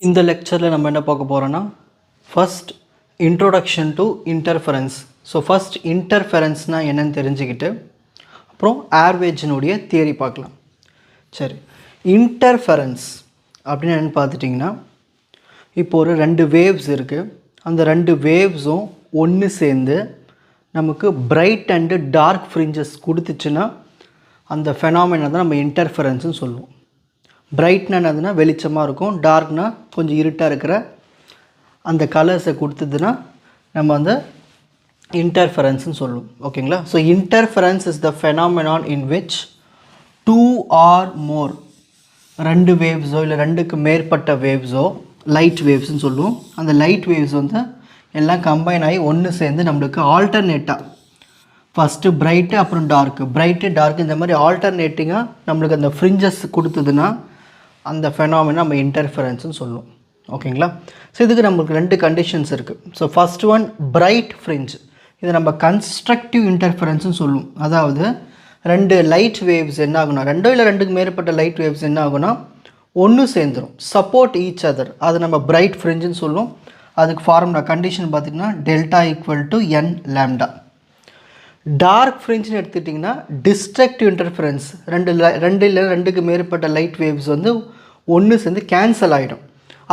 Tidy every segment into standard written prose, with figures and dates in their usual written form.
இந்த லெக்சரில் நம்ம என்ன பார்க்க போகிறோன்னா first introduction to interference. So first இன்டர்ஃபரன்ஸ்னால் என்னென்னு தெரிஞ்சுக்கிட்டு அப்புறம் ஏர்வேஜினுடைய தியரி பார்க்கலாம். சரி, இன்டர்ஃபரன்ஸ் அப்படின்னு என்னென்னு பார்த்துட்டிங்கன்னா, இப்போ ஒரு 2 வேவ்ஸ் இருக்குது. அந்த 2 வேவ்ஸும் ஒன்று சேர்ந்து நமக்கு பிரைட் அண்டு டார்க் ஃப்ரிஞ்சஸ் கொடுத்துச்சுன்னா அந்த ஃபெனாமினா தான் நம்ம இன்டர்ஃபரன்ஸ்னு சொல்லுவோம். பிரைட்னா என்னதுன்னா வெளிச்சமாக இருக்கும், டார்க்னா கொஞ்சம் இருட்டாக இருக்கிற அந்த கலர்ஸை கொடுத்ததுன்னா நம்ம வந்து இன்டர்ஃபரன்ஸ்னு சொல்லுவோம். ஓகேங்களா? So interference is the ஃபெனாமினான் in which 2 or more 2 வேவ்ஸோ இல்லை 2க்கு மேற்பட்ட வேவ்ஸோ லைட் வேவ்ஸ்ன்னு சொல்லுவோம். அந்த லைட் வேவ்ஸ் வந்து எல்லாம் கம்பைன் ஆகி ஒன்று சேர்ந்து நம்மளுக்கு ஆல்டர்னேட்டாக ஃபஸ்ட்டு பிரைட்டு அப்புறம் டார்க்கு, பிரைட்டு டார்க்கு இந்த மாதிரி ஆல்டர்னேட்டிங்காக நம்மளுக்கு அந்த ஃப்ரிஞ்சஸ் கொடுத்ததுன்னா அந்த ஃபெனாமினா நம்ம இன்டர்ஃபரன்ஸ்னு சொல்லுவோம். ஓகேங்களா? ஸோ இதுக்கு நம்மளுக்கு 2 கண்டிஷன்ஸ் இருக்குது. So first one bright fringe, இதை நம்ம கன்ஸ்ட்ரக்டிவ் இன்டர்ஃபரன்ஸ்னு சொல்லுவோம். அதாவது 2 லைட் வேவ்ஸ் என்ன ஆகுனா, 2 இல்லை 2க்கு மேற்பட்ட லைட் வேவ்ஸ் என்ன ஆகுனா ஒன்று சேர்ந்துடும், சப்போர்ட் ஈச் அதர், அது நம்ம பிரைட் ஃப்ரிஞ்சுன்னு சொல்லுவோம். அதுக்கு ஃபார்முலா கண்டிஷன் பார்த்திங்கன்னா delta equal to n lambda. Dark ஃப்ரிஞ்சுன்னு எடுத்துக்கிட்டிங்கன்னா டிஸ்ட்ரக்டிவ் இன்டர்ஃபரன்ஸ், 2 இல்லை 2க்கு மேற்பட்ட லைட் வேவ்ஸ் வந்து ஒன்று சேர்ந்து கேன்சல் ஆகிடும்.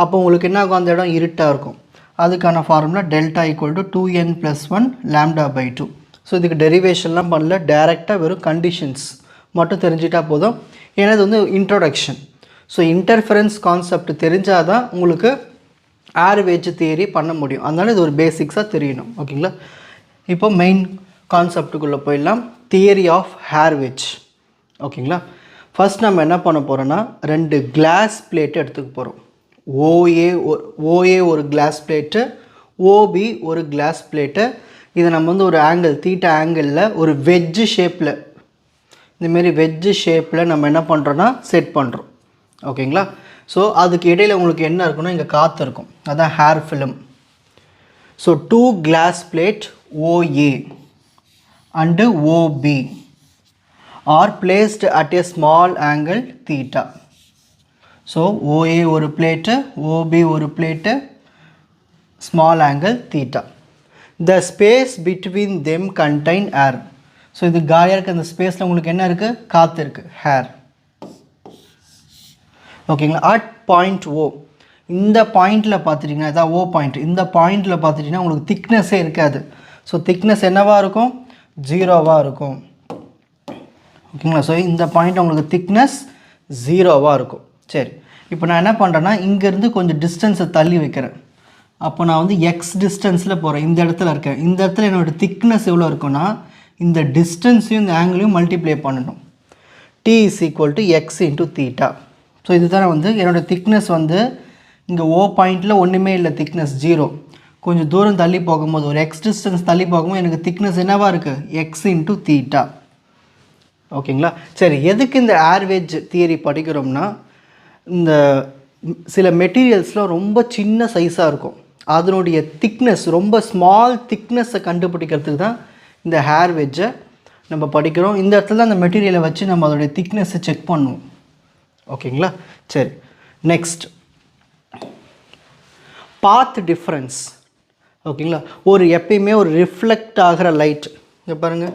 அப்போ உங்களுக்கு என்ன ஆகும், அந்த இடம் இருட்டாக இருக்கும். அதுக்கான formula delta equal to 2n + 1 lambda by 2. So இதுக்கு டெரிவேஷன்லாம் பண்ணல, டேரெக்டாக வெறும் கண்டிஷன்ஸ் மட்டும் தெரிஞ்சிட்டா போதும். ஏன்னா இது வந்து இன்ட்ரோடக்ஷன். ஸோ இன்டர்ஃபரன்ஸ் கான்செப்ட் தெரிஞ்சால் தான் உங்களுக்கு ஏர்வேஜ் தியரி பண்ண முடியும். அதனால் இது ஒரு பேசிக்ஸாக தெரியணும். ஓகேங்களா? இப்போ மெயின் கான்செப்டுக்குள்ளே போயிடலாம். Theory of air wedge. ஓகேங்களா? ஃபஸ்ட் நம்ம என்ன பண்ண போகிறோன்னா 2 கிளாஸ் பிளேட்டு எடுத்துக்க போகிறோம். ஓஏ ஒரு கிளாஸ் பிளேட்டு, ஓபி ஒரு கிளாஸ் பிளேட்டு. இதை நம்ம வந்து ஒரு ஆங்கிள் தீட்டா ஆங்கிளில் ஒரு வெஜ்ஜு ஷேப்பில், இந்தமாரி வெஜ்ஜு ஷேப்பில் நம்ம என்ன பண்ணுறோன்னா செட் பண்ணுறோம். ஓகேங்களா? ஸோ அதுக்கு இடையில் உங்களுக்கு என்ன இருக்குன்னா இங்கே காற்று இருக்கும், அதான் hair film. So 2 glass plate OA and OB are placed at a small angle theta. So OA ஒரு பிளேட்டு, OB ஒரு plate, small angle theta. The space between them contain air. So இது காலியாக இருக்குது, அந்த ஸ்பேஸில் உங்களுக்கு என்ன இருக்குது, காற்று இருக்குது, ஹேர். ஓகேங்களா? அட் பாயிண்ட் ஓ, இந்த பாயிண்டில் பார்த்துட்டிங்கன்னா இதான் ஓ பாயிண்ட். இந்த பாயிண்டில் பார்த்துட்டிங்கன்னா உங்களுக்கு திக்னஸே இருக்காது. ஸோ திக்னஸ் என்னவாக இருக்கும், 0வாக இருக்கும். ஓகேங்களா? ஸோ இந்த பாயிண்ட் உங்களுக்கு திக்னஸ் 0வாக இருக்கும். சரி, இப்போ நான் என்ன பண்ணுறேன்னா இங்கேருந்து கொஞ்சம் டிஸ்டன்ஸை தள்ளி வைக்கிறேன். அப்போ நான் வந்து எக்ஸ் டிஸ்டன்ஸில் போகிறேன், இந்த இடத்துல இருக்கேன். இந்த இடத்துல என்னோடய திக்னஸ் எவ்வளோ இருக்குன்னா இந்த டிஸ்டன்ஸையும் இந்த ஆங்கிளையும் மல்டிப்ளை பண்ணணும். T = x × θ. ஸோ இதுதான் வந்து என்னோடய திக்னஸ் வந்து இங்கே ஓ பாயிண்டில் ஒன்றுமே இல்லை, திக்னஸ் 0. கொஞ்சம் தூரம் தள்ளி போகும்போது, ஒரு எக்ஸ் டிஸ்டன்ஸ் தள்ளி போகும்போது எனக்கு திக்னஸ் என்னவாக இருக்குது, x × θ. ஓகேங்களா? சரி, எதுக்கு இந்த ஏர்வேஜ் தியரி படிக்கிறோம்னா, இந்த சில மெட்டீரியல்ஸ்லாம் ரொம்ப சின்ன சைஸாக இருக்கும், அதனுடைய திக்னஸ் ரொம்ப ஸ்மால் திக்னஸை கண்டுபிடிக்கிறதுக்கு தான் இந்த ஏர்வேஜை நம்ம படிக்கிறோம். இந்த இடத்துல தான் அந்த மெட்டீரியலை வச்சு நம்ம அதோடைய திக்னஸை செக் பண்ணுவோம். ஓகேங்களா? சரி, நெக்ஸ்ட் பாத் டிஃப்ரென்ஸ். ஓகேங்களா? ஒரு எப்பயுமே ஒரு ரிஃப்ளெக்ட் ஆகிற லைட் இங்கே பாருங்கள்.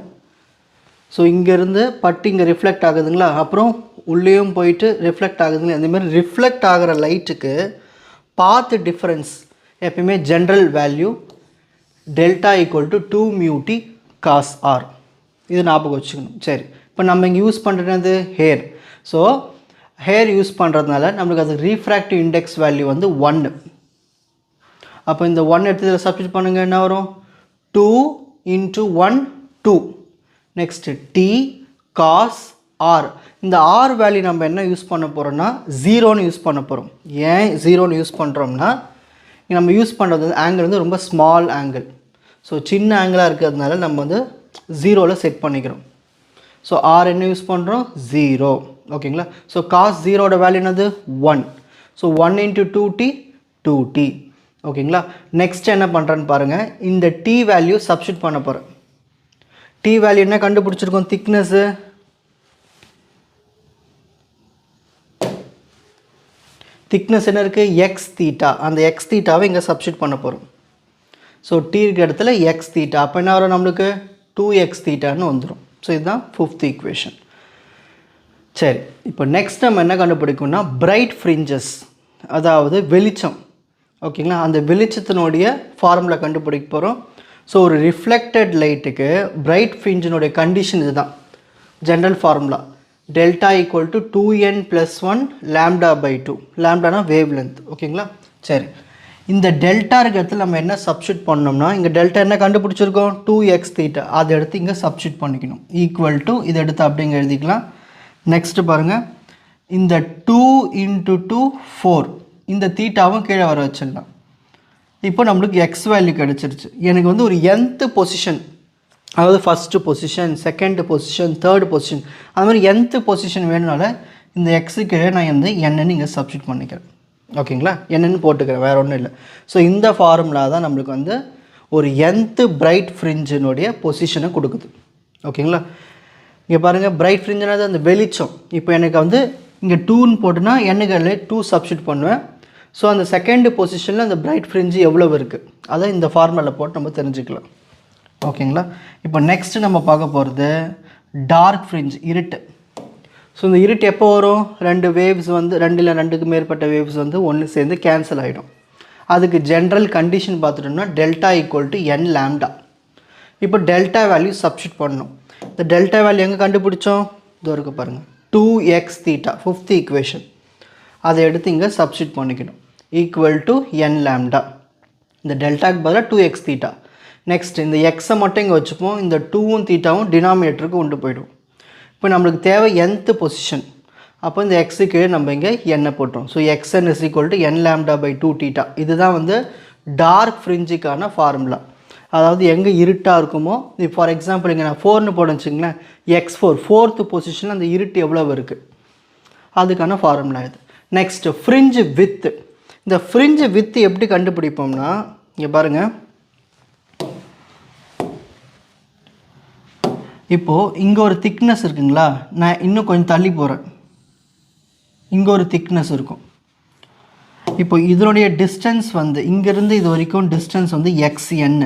ஸோ இங்கேருந்து பட்டு இங்கே ரிஃப்ளெக்ட் ஆகுதுங்களா, அப்புறம் உள்ளேயும் போயிட்டு ரிஃப்ளெக்ட் ஆகுதுங்களா. அந்தமாதிரி ரிஃப்ளெக்ட் ஆகிற லைட்டுக்கு பாத் டிஃப்ரென்ஸ் எப்பயுமே general value delta = 2μt cos r. இது ஞாபகம் வச்சுக்கணும். சரி, இப்போ நம்ம இங்கே யூஸ் பண்ணுறது ஹேர். ஸோ ஹேர் யூஸ் பண்ணுறதுனால நம்மளுக்கு அது ரீஃப்ராக்டிவ் இண்டெக்ஸ் வேல்யூ வந்து 1. அப்போ இந்த 1 எடுத்து இதில் சப்ஸ்டிட் பண்ணுங்கள், என்ன வரும், 2 × 1 2. Next T cos r. இந்த r வேல்யூ நம்ம என்ன யூஸ் பண்ண போகிறோம்னா 0ன்னு யூஸ் பண்ண போகிறோம். ஏன் 0ன்னு யூஸ் பண்ணுறோம்னா, நம்ம யூஸ் பண்ணுறது ஆங்கிள் வந்து ரொம்ப ஸ்மால் ஆங்கிள். ஸோ சின்ன ஆங்கிளாக இருக்கிறதுனால நம்ம வந்து 0ல் செட் பண்ணிக்கிறோம். ஸோ r என்ன யூஸ் பண்ணுறோம், 0. ஓகேங்களா? ஸோ cos 0ஓட வேல்யூ என்னது, 1. So 1 × 2t 2t. ஓகேங்களா? நெக்ஸ்ட் என்ன பண்ணுறேன்னு பாருங்கள், இந்த t வேல்யூ சப்ஸ்டிட் பண்ண போகிறேன். t வேல்யூ என்ன கண்டுபிடிச்சிருக்கோம், திக்னஸ்ஸு திக்னஸ் என்ன இருக்குது, எக்ஸ் தீட்டா. அந்த எக்ஸ் தீட்டாவை இங்கே சப்ஸ்டிட் பண்ண போகிறோம். ஸோ டி இருக்க இடத்துல எக்ஸ் தீட்டா, அப்போ என்ன வரும் நம்மளுக்கு 2x தீட்டான்னு வந்துடும். ஸோ இதுதான் 5th ஈக்குவேஷன். சரி, இப்போ நெக்ஸ்ட் நம்ம என்ன கண்டுபிடிக்கணும்னா பிரைட் ஃப்ரிஞ்சஸ், அதாவது வெளிச்சம். ஓகேங்களா, அந்த வெளிச்சத்தினுடைய ஃபார்முலா கண்டுபிடிக்க போகிறோம். ஸோ ஒரு ரிஃப்ளெக்டட் லைட்டுக்கு பிரைட் ஃப்ரிஞ்சினுடைய கண்டிஷன் இதுதான். General formula delta equal to 2n + 1 λ/2. லாம்டானா வேவ் லென்த். ஓகேங்களா, சரி, இந்த டெல்டா இருக்கிறதுல நம்ம என்ன சப்ஸ்டிட் பண்ணோம்னா, இங்கே டெல்டா என்ன கண்டுபிடிச்சிருக்கோம், 2x தீட்டா. அதை எடுத்து இங்கே சப்ஸ்டிட் பண்ணிக்கணும். ஈக்குவல் டு இதை எடுத்து அப்படிங்க எழுதிக்கலாம். நெக்ஸ்ட்டு பாருங்கள், இந்த 2 × 2 4, இந்த தீட்டாவும் கீழே வர வச்சிடலாம். இப்போ நம்மளுக்கு எக்ஸ் வேல்யூ கிடச்சிருச்சு. எனக்கு வந்து ஒரு nth பொசிஷன், அதாவது first position, second position, third position, அது மாதிரி nth பொசிஷன் வேணுனால இந்த எக்ஸுக்கு நான் வந்து என்னன்னு இங்கே சப்ஸ்டிட் பண்ணிக்கிறேன். ஓகேங்களா, என்னென்னு போட்டுக்கிறேன், வேறு ஒன்றும் இல்லை. ஸோ இந்த ஃபார்முலா தான் நம்மளுக்கு வந்து ஒரு nth பிரைட் ஃப்ரிஞ்சினுடைய பொசிஷனை கொடுக்குது. ஓகேங்களா, இங்கே பாருங்கள், பிரைட் ஃப்ரிஞ்சுனாது அந்த வெளிச்சம். இப்போ எனக்கு வந்து இங்கே 2ன்னு போட்டுனா என்னுக்கு 2 சப்ஸ்டிட் பண்ணுவேன். ஸோ அந்த செகண்ட் பொசிஷனில் அந்த பிரைட் ஃப்ரிஞ்சு எவ்வளோ இருக்குது அதை இந்த ஃபார்முலாவில் போட்டு நம்ம தெரிஞ்சுக்கலாம். ஓகேங்களா, இப்போ நெக்ஸ்ட்டு நம்ம பார்க்க போகிறது டார்க் ஃப்ரிஞ்ச், இருட்டு. ஸோ இந்த இருட்டு எப்போ வரும், 2 வேவ்ஸ் வந்து 2 இல்லை 2க்கு மேற்பட்ட வேவ்ஸ் வந்து ஒன்று சேர்ந்து கேன்சல் ஆகிடும். அதுக்கு ஜென்ரல் கண்டிஷன் பார்த்துட்டோம்னா delta equal to n lambda. இப்போ டெல்டா வேல்யூ சப்ஸ்டிட் பண்ணணும். இந்த டெல்டா வேல்யூ எங்கே கண்டுபிடிச்சோம், இது இருக்க பாருங்கள், 2x தீட்டா, 5th ஈக்குவேஷன். அதை எடுத்து இங்கே சப்ஸ்டிட் பண்ணிக்கணும். Equal to n lambda. இந்த டெல்டாக்கு பதிலாக 2x தீட்டா. நெக்ஸ்ட் இந்த எக்ஸை மட்டும் இங்கே வச்சுப்போம். இந்த 2வும் தீட்டாவும் டினாமினேட்டருக்கு கொண்டு போய்டும். இப்போ நம்மளுக்கு தேவை nth பொசிஷன். அப்போ இந்த எக்ஸுக்கு நம்ம இங்கே n போட்டோம். So xn = n λ/2 theta. இதுதான் வந்து டார்க் ஃப்ரிஞ்சுக்கான ஃபார்முலா. அதாவது எங்கே இருட்டாக இருக்குமோ, இப்போ ஃபார் எக்ஸாம்பிள் இங்கே நான் 4ன்னு போட வச்சுங்களேன், x4 4th பொசிஷனில் அந்த இருட்டு எவ்வளோ இருக்குது அதுக்கான ஃபார்முலா இது. Next ஃப்ரிஞ்சு with. இந்த ஃப்ரிஞ்சு வித்து எப்படி கண்டுபிடிப்போம்னா, இங்கே பாருங்கள், இப்போது இங்கே ஒரு திக்னஸ் இருக்குங்களா, நான் இன்னும் கொஞ்சம் தள்ளி போகிறேன், இங்கே ஒரு திக்னஸ் இருக்கும். இப்போ இதனுடைய டிஸ்டன்ஸ் வந்து இங்கேருந்து இது வரைக்கும் டிஸ்டன்ஸ் வந்து xn.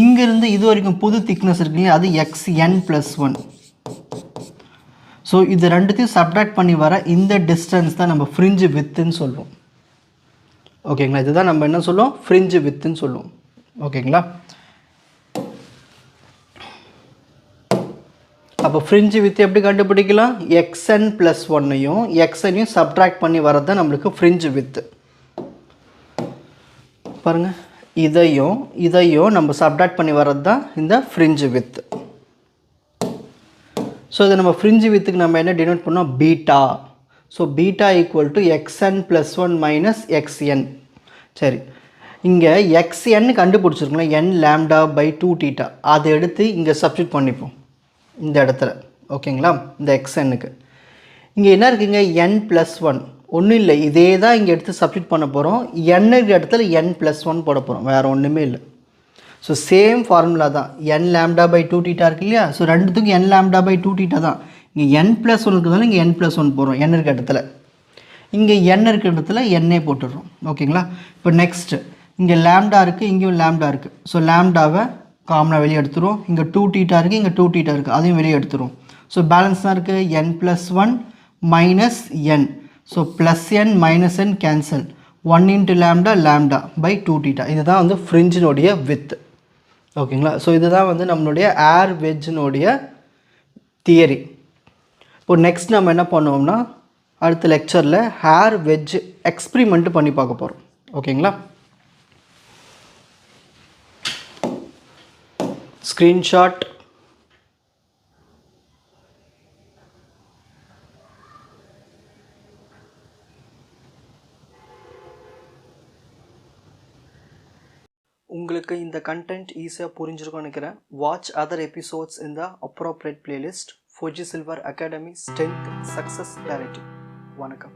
இங்கேருந்து இது வரைக்கும் புது திக்னஸ் இருக்குங்களா, அது xn + 1. ஸோ இது ரெண்டுத்தையும் சப்ட்ராக்ட் பண்ணி வர இந்த டிஸ்டன்ஸ் தான் நம்ம ஃப்ரிஞ்சு வித்துன்னு சொல்லுவோம். ஓகேங்களா, இதுதான் நம்ம என்ன சொல்லுவோம், ஃப்ரிஞ்சு வித்துன்னு சொல்லுவோம். ஓகேங்களா, அப்போ ஃப்ரிஞ்சு வித்து எப்படி கண்டுபிடிக்கலாம், xn + 1ஐயும் xnஐயும் சப்ட்ராக்ட் பண்ணி வரது தான் நம்மளுக்கு ஃப்ரிஞ்சு வித்து. பாருங்கள், இதையும் நம்ம சப்ட்ராக்ட் பண்ணி வரது தான் இந்த ஃப்ரிஞ்சு வித்து. ஸோ இதை நம்ம ஃப்ரிஞ்சு வித்துக்கு நம்ம என்ன டினோட் பண்ணோம், beta. So beta equal to xn + 1 - xn. சரி, இங்கே xn கண்டுபிடிச்சிருக்கோம், n λ/2 தீட்டா. அதை எடுத்து இங்கே சப்ஸ்டிட் பண்ணிப்போம் இந்த இடத்துல. ஓகேங்களா, இந்த xnக்கு இங்கே என்ன இருக்குங்க, n + 1 ஒன்றும் இல்லை, இதே தான் இங்கே எடுத்து சப்ஸ்டிட் பண்ண போகிறோம். n இடத்துல n + 1 போட போகிறோம், வேறு ஒன்றுமே இல்லை. ஸோ சேம் ஃபார்முலா தான், n λ/2 தீட்டா இருக்கு இல்லையா. ஸோ ரெண்டுத்துக்கும் n λ/2 தீட்டா தான். இங்கே n + 1 இருக்கிறதால இங்கே n + 1 போடுறோம், n இருக்க இடத்துல. இங்கே n இருக்கிற இடத்துல n போட்டுடுறோம். ஓகேங்களா, இப்போ நெக்ஸ்ட்டு இங்கே லாம்டா இருக்குது, இங்கேயும் லாம்டா இருக்குது. ஸோ லாம்டாவை காமனாக வெளியே எடுத்துருவோம். இங்கே 2 தீட்டா இருக்குது, இங்கே 2 தீட்டா இருக்குது, அதையும் வெளியே எடுத்துருவோம். ஸோ பேலன்ஸ் தான் இருக்குது, n + 1 - n. So +n - n cancel, 1 × λ/2 theta. இதுதான் வந்து ஃப்ரிஞ்சினுடைய வித். ஓகேங்களா, ஸோ இதுதான் வந்து நம்மளுடைய ஏர் வெஜ்ஜினுடைய தியரி. இப்போ நெக்ஸ்ட் நம்ம என்ன பண்ணுவோம்னா, அடுத்த லெக்சரில் ஏர் வெஜ் எக்ஸ்பிரிமெண்ட் பண்ணி பார்க்க போகிறோம். ஓகேங்களா, ஸ்க்ரீன்ஷாட். உங்களுக்கு இந்த கண்டென்ட் ஈஸியாக புரிஞ்சிருக்கும்னு நினைக்கிறேன். வாட்ச் அதர் எபிசோட்ஸ் இன் த appropriate playlist. Fuji silver academy strength success clarity. வணக்கம்.